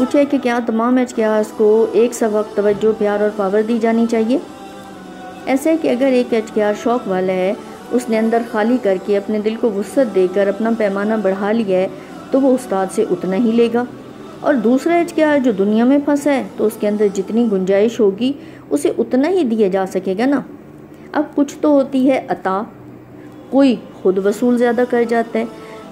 پوچھا ہے کہ کیا تمام ایچ کے آرز کو ایک سا وقت توجہ، پیار اور پاور دی جانی چاہیے؟ ایسا ہے کہ اگر ایک ایچ کے آر شوق والا ہے، اس نے اندر خالی کر کے اپنے دل کو وسعت دے کر اپنا پیمانہ بڑھا لیا ہے، تو وہ استاد سے اتنا ہی لے گا۔ اور دوسرا ایچ کے آر جو دنیا میں پھنسا ہے، تو اس کے اندر جتنی گنجائش ہوگی اسے اتنا ہی دیا جا سکے گا نا۔ اب کچھ تو ہوتی ہے عطا، کوئی خود وصول زیادہ کر جاتا ہے۔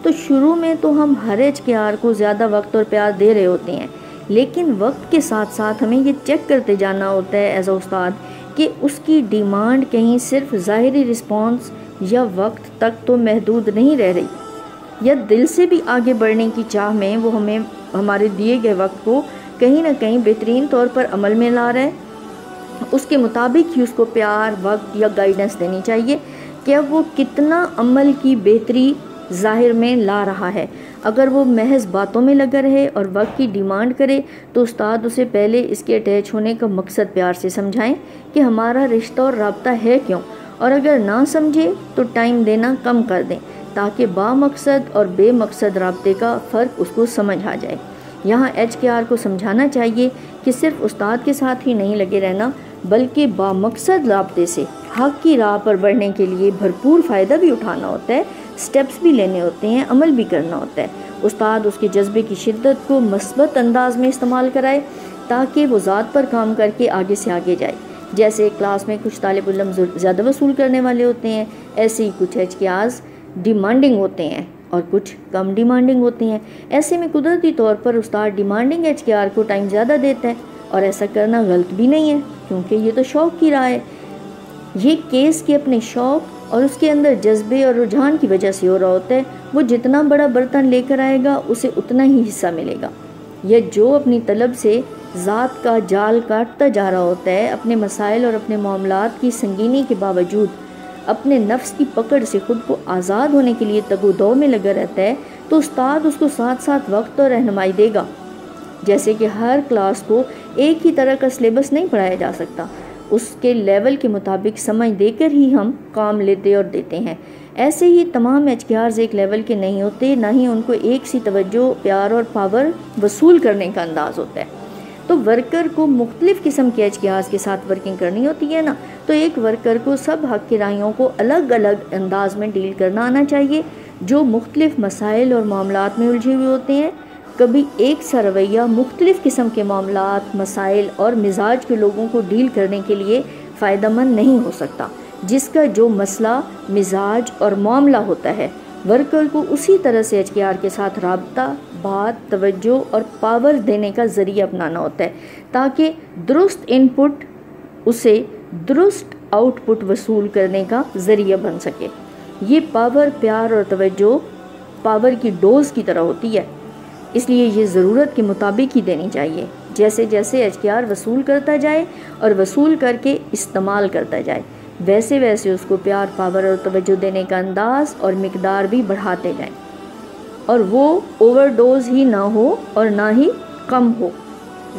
تو شروع میں تو ہم ہر ایچ کے آر کو زیادہ وقت اور پیار دے رہے ہوتے ہیں، لیکن وقت کے ساتھ ساتھ ہمیں یہ چیک کرتے جانا ہوتا ہے ایز اے استاد کہ اس کی ڈیمانڈ کہیں صرف ظاہری رسپانس یا وقت تک تو محدود نہیں رہ رہی، یا دل سے بھی آگے بڑھنے کی چاہ میں وہ ہمیں ہمارے دیے گئے وقت کو کہیں نہ کہیں بہترین طور پر عمل میں لا رہا ہے۔ اس کے مطابق ہی اس کو پیار، وقت یا گائیڈنس دینی چاہیے کہ اب وہ کتنا عمل کی بہتری ظاہر میں لا رہا ہے۔ اگر وہ محض باتوں میں لگا رہے اور وقت کی ڈیمانڈ کرے تو استاد اسے پہلے اس کے اٹیچ ہونے کا مقصد پیار سے سمجھائیں کہ ہمارا رشتہ اور رابطہ ہے کیوں، اور اگر نہ سمجھے تو ٹائم دینا کم کر دیں تاکہ با مقصد اور بے مقصد رابطے کا فرق اس کو سمجھ آ جائے۔ یہاں ایچ کے آر کو سمجھانا چاہیے کہ صرف استاد کے ساتھ ہی نہیں لگے رہنا، بلکہ با مقصد رابطے سے حق کی راہ پر بڑھنے کے لیے بھرپور فائدہ بھی اٹھانا ہوتا ہے، سٹیپس بھی لینے ہوتے ہیں، عمل بھی کرنا ہوتا ہے۔ استاد اس کے جذبے کی شدت کو مثبت انداز میں استعمال کرائے تاکہ وہ ذات پر کام کر کے آگے سے آگے جائے۔ جیسے کلاس میں کچھ طالب علم زیادہ وصول کرنے والے ہوتے ہیں، ایسے ہی کچھ ایچ کے آرز ڈیمانڈنگ ہوتے ہیں اور کچھ کم ڈیمانڈنگ ہوتے ہیں۔ ایسے میں قدرتی طور پر استاد ڈیمانڈنگ ایچ کے آر کو ٹائم زیادہ دیتا ہے، اور ایسا کرنا غلط بھی نہیں ہے کیونکہ یہ تو شوق کی راہ ہے۔ یہ کیس کے اپنے شوق اور اس کے اندر جذبے اور رجحان کی وجہ سے ہو رہا ہوتا ہے۔ وہ جتنا بڑا برتن لے کر آئے گا اسے اتنا ہی حصہ ملے گا۔ یہ جو اپنی طلب سے ذات کا جال کاٹتا جا رہا ہوتا ہے، اپنے مسائل اور اپنے معاملات کی سنگینی کے باوجود اپنے نفس کی پکڑ سے خود کو آزاد ہونے کے لیے تگ و دو میں لگا رہتا ہے، تو استاد اس کو ساتھ ساتھ وقت اور رہنمائی دے گا۔ جیسے کہ ہر کلاس کو ایک ہی طرح کا سلیبس نہیں پڑھایا جا سکتا، اس کے لیول کے مطابق سمجھ دے کر ہی ہم کام لیتے اور دیتے ہیں۔ ایسے ہی تمام ایچ کے آرز ایک لیول کے نہیں ہوتے، نہ ہی ان کو ایک سی توجہ، پیار اور پاور وصول کرنے کا انداز ہوتا ہے۔ تو ورکر کو مختلف قسم کے ایچ کے آرز کے ساتھ ورکنگ کرنی ہوتی ہے نا، تو ایک ورکر کو سب حق کے رائیوں کو الگ الگ انداز میں ڈیل کرنا آنا چاہیے، جو مختلف مسائل اور معاملات میں الجھے ہوئے ہوتے ہیں۔ کبھی ایک سا رویہ مختلف قسم کے معاملات، مسائل اور مزاج کے لوگوں کو ڈیل کرنے کے لیے فائدہ مند نہیں ہو سکتا۔ جس کا جو مسئلہ، مزاج اور معاملہ ہوتا ہے، ورکر کو اسی طرح سے ایچ کے آر کے ساتھ رابطہ، بات، توجہ اور پاور دینے کا ذریعہ اپنانا ہوتا ہے تاکہ درست ان پٹ اسے درست آؤٹ پٹ وصول کرنے کا ذریعہ بن سکے۔ یہ پاور، پیار اور توجہ پاور کی ڈوز کی طرح ہوتی ہے، اس لیے یہ ضرورت کے مطابق ہی دینی چاہیے۔ جیسے جیسے ایچ کے آر وصول کرتا جائے اور وصول کر کے استعمال کرتا جائے، ویسے ویسے اس کو پیار، پاور اور توجہ دینے کا انداز اور مقدار بھی بڑھاتے جائیں، اور وہ اوور ڈوز ہی نہ ہو اور نہ ہی کم ہو،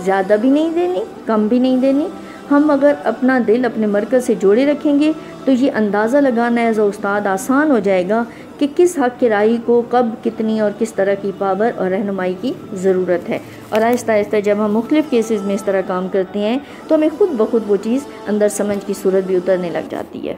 زیادہ بھی نہیں دینی، کم بھی نہیں دینی۔ ہم اگر اپنا دل اپنے مرکز سے جوڑے رکھیں گے تو یہ اندازہ لگانا ایز اے استاد آسان ہو جائے گا کہ کس حق کے راہی کو کب، کتنی اور کس طرح کی پاور اور رہنمائی کی ضرورت ہے۔ اور آہستہ آہستہ جب ہم مختلف کیسز میں اس طرح کام کرتے ہیں تو ہمیں خود بخود وہ چیز اندر سمجھ کی صورت بھی اترنے لگ جاتی ہے۔